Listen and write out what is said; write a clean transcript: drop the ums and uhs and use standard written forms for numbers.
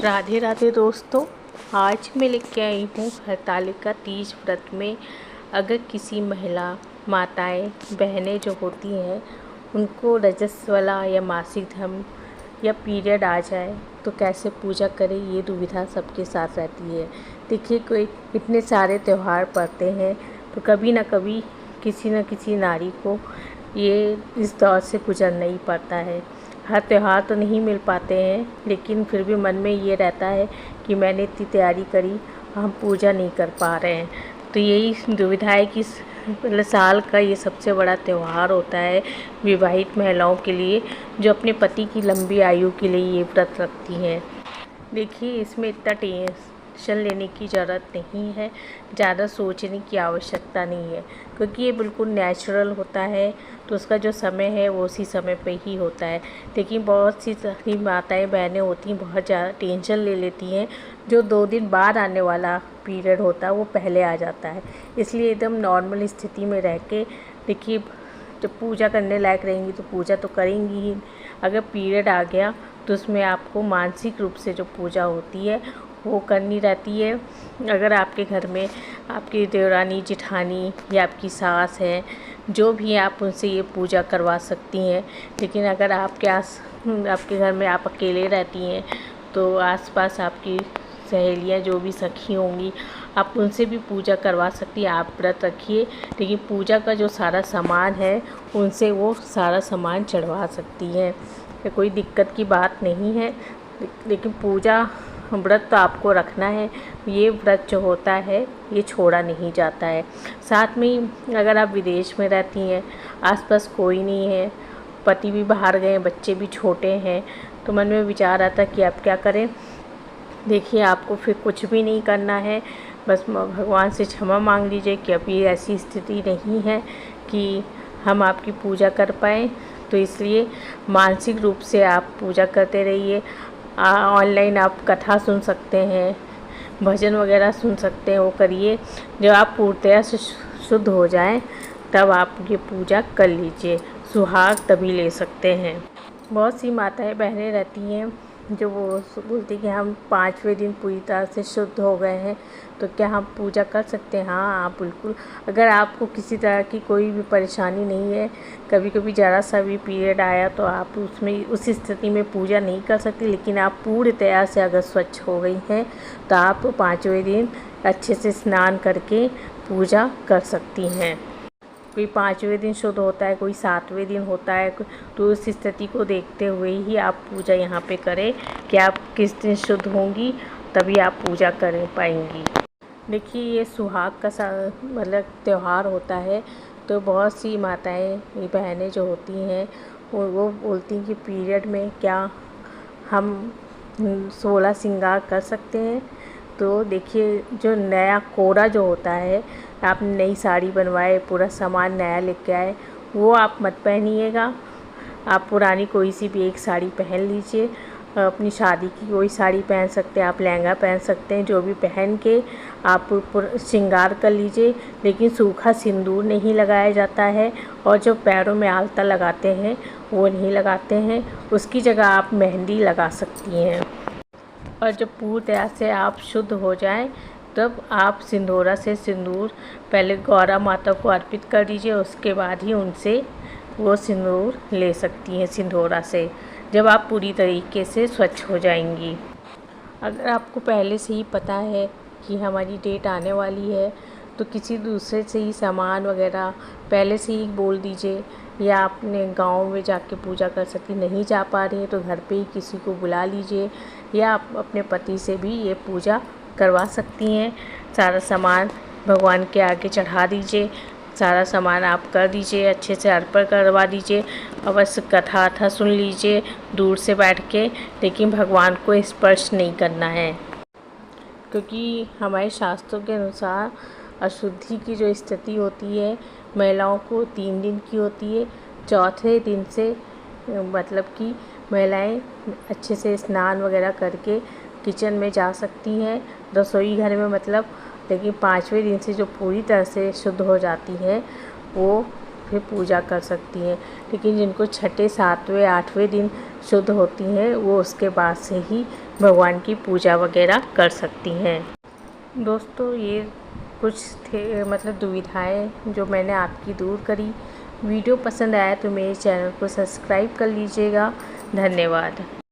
राधे राधे दोस्तों। आज मैं लेके आई हूँ हरतालिका तीज व्रत में अगर किसी महिला माताएं बहनें जो होती हैं उनको रजस्वला या मासिक धर्म या पीरियड आ जाए तो कैसे पूजा करें, ये दुविधा सबके साथ रहती है। देखिए, कोई इतने सारे त्यौहार पड़ते हैं तो कभी ना कभी किसी न किसी नारी को ये इस दौर से गुजरना ही पड़ता है। हर त्यौहार तो नहीं मिल पाते हैं, लेकिन फिर भी मन में ये रहता है कि मैंने इतनी तैयारी करी, हम पूजा नहीं कर पा रहे हैं। तो यही दुविधा है कि साल का ये सबसे बड़ा त्यौहार होता है विवाहित महिलाओं के लिए, जो अपने पति की लंबी आयु के लिए ये व्रत रखती हैं। देखिए, इसमें इतना टेंशन लेने की ज़रूरत नहीं है, ज़्यादा सोचने की आवश्यकता नहीं है, क्योंकि ये बिल्कुल नेचुरल होता है। तो उसका जो समय है वो उसी समय पे ही होता है। लेकिन बहुत सी सारी माताएं बहनें होती हैं, बहुत ज़्यादा टेंशन ले लेती हैं। जो 2 दिन बाद आने वाला पीरियड होता है वो पहले आ जाता है, इसलिए एकदम नॉर्मल स्थिति में रह के देखिए, जब पूजा करने लायक रहेंगी तो पूजा तो करेंगी ही। अगर पीरियड आ गया तो उसमें आपको मानसिक रूप से जो पूजा होती है वो करनी रहती है। अगर आपके घर में आपकी देवरानी जेठानी या आपकी सास है, जो भी है, आप उनसे ये पूजा करवा सकती हैं। लेकिन अगर आपके घर में आप अकेले रहती हैं तो आसपास आपकी सहेलियाँ जो भी सखी होंगी, आप उनसे भी पूजा करवा सकती हैं। आप व्रत रखिए, लेकिन पूजा का जो सारा सामान है उनसे वो सारा सामान चढ़वा सकती हैं, कोई दिक्कत की बात नहीं है। लेकिन पूजा व्रत तो आपको रखना है। ये व्रत जो होता है ये छोड़ा नहीं जाता है। साथ में ही अगर आप विदेश में रहती हैं, आसपास कोई नहीं है, पति भी बाहर गए, बच्चे भी छोटे हैं, तो मन में विचार आता कि आप क्या करें। देखिए, आपको फिर कुछ भी नहीं करना है, बस भगवान से क्षमा मांग लीजिए कि अभी ऐसी स्थिति नहीं है कि हम आपकी पूजा कर पाएँ। तो इसलिए मानसिक रूप से आप पूजा करते रहिए। ऑनलाइन आप कथा सुन सकते हैं, भजन वगैरह सुन सकते हैं, वो करिए। जब आप पूर्णतया से शुद्ध हो जाएं तब आप ये पूजा कर लीजिए। सुहाग तभी ले सकते हैं। बहुत सी माताएं बहनें रहती हैं जो वो बोलती कि हम 5वें दिन पूरी तरह से शुद्ध हो गए हैं, तो क्या हम पूजा कर सकते हैं? हाँ, आप बिल्कुल। अगर आपको किसी तरह की कोई भी परेशानी नहीं है, कभी कभी ज़रा सा भी पीरियड आया तो आप उसमें उस स्थिति में पूजा नहीं कर सकती, लेकिन आप पूरी तरह से अगर स्वच्छ हो गई हैं तो आप 5वें दिन अच्छे से स्नान करके पूजा कर सकती हैं। कोई 5वें दिन शुद्ध होता है, कोई 7वें दिन होता है, तो उस स्थिति को देखते हुए ही आप पूजा यहाँ पे करें कि आप किस दिन शुद्ध होंगी, तभी आप पूजा कर पाएंगी। देखिए, ये सुहाग का मतलब त्यौहार होता है, तो बहुत सी माताएं बहनें जो होती हैं वो बोलती हैं कि पीरियड में क्या हम 16 श्रृंगार कर सकते हैं। तो देखिए, जो नया कोरा जो होता है, आपने नई साड़ी बनवाए, पूरा सामान नया लेके आए, वो आप मत पहनिएगा। आप पुरानी कोई सी भी एक साड़ी पहन लीजिए। अपनी शादी की कोई साड़ी पहन सकते हैं, आप लहंगा पहन सकते हैं, जो भी पहन के आप श्रृंगार कर लीजिए। लेकिन सूखा सिंदूर नहीं लगाया जाता है, और जो पैरों में आलता लगाते हैं वो नहीं लगाते हैं। उसकी जगह आप मेहंदी लगा सकती हैं। और जब पूरी तरह से आप शुद्ध हो जाएं तब आप सिंदूरा से सिंदूर पहले गौरा माता को अर्पित कर दीजिए, उसके बाद ही उनसे वो सिंदूर ले सकती हैं सिंदूरा से, जब आप पूरी तरीके से स्वच्छ हो जाएंगी। अगर आपको पहले से ही पता है कि हमारी डेट आने वाली है तो किसी दूसरे से ही सामान वगैरह पहले से ही बोल दीजिए, या आपने गांव में जाके पूजा कर सकती, नहीं जा पा रही हैं तो घर पे ही किसी को बुला लीजिए, या आप अपने पति से भी ये पूजा करवा सकती हैं। सारा सामान भगवान के आगे चढ़ा दीजिए, सारा सामान आप कर दीजिए, अच्छे से अर्पण करवा दीजिए, और बस कथा सुन लीजिए दूर से बैठ के, लेकिन भगवान को स्पर्श नहीं करना है। क्योंकि हमारे शास्त्रों के अनुसार अशुद्धि की जो स्थिति होती है महिलाओं को 3 दिन की होती है। चौथे दिन से मतलब कि महिलाएं अच्छे से स्नान वगैरह करके किचन में जा सकती हैं, रसोई घर में मतलब। लेकिन 5वें दिन से जो पूरी तरह से शुद्ध हो जाती हैं वो फिर पूजा कर सकती हैं। लेकिन जिनको छठे 7वें 8वें दिन शुद्ध होती हैं वो उसके बाद से ही भगवान की पूजा वगैरह कर सकती हैं। दोस्तों ये कुछ थे मतलब दुविधाएं जो मैंने आपकी दूर करी। वीडियो पसंद आया तो मेरे चैनल को सब्सक्राइब कर लीजिएगा। धन्यवाद।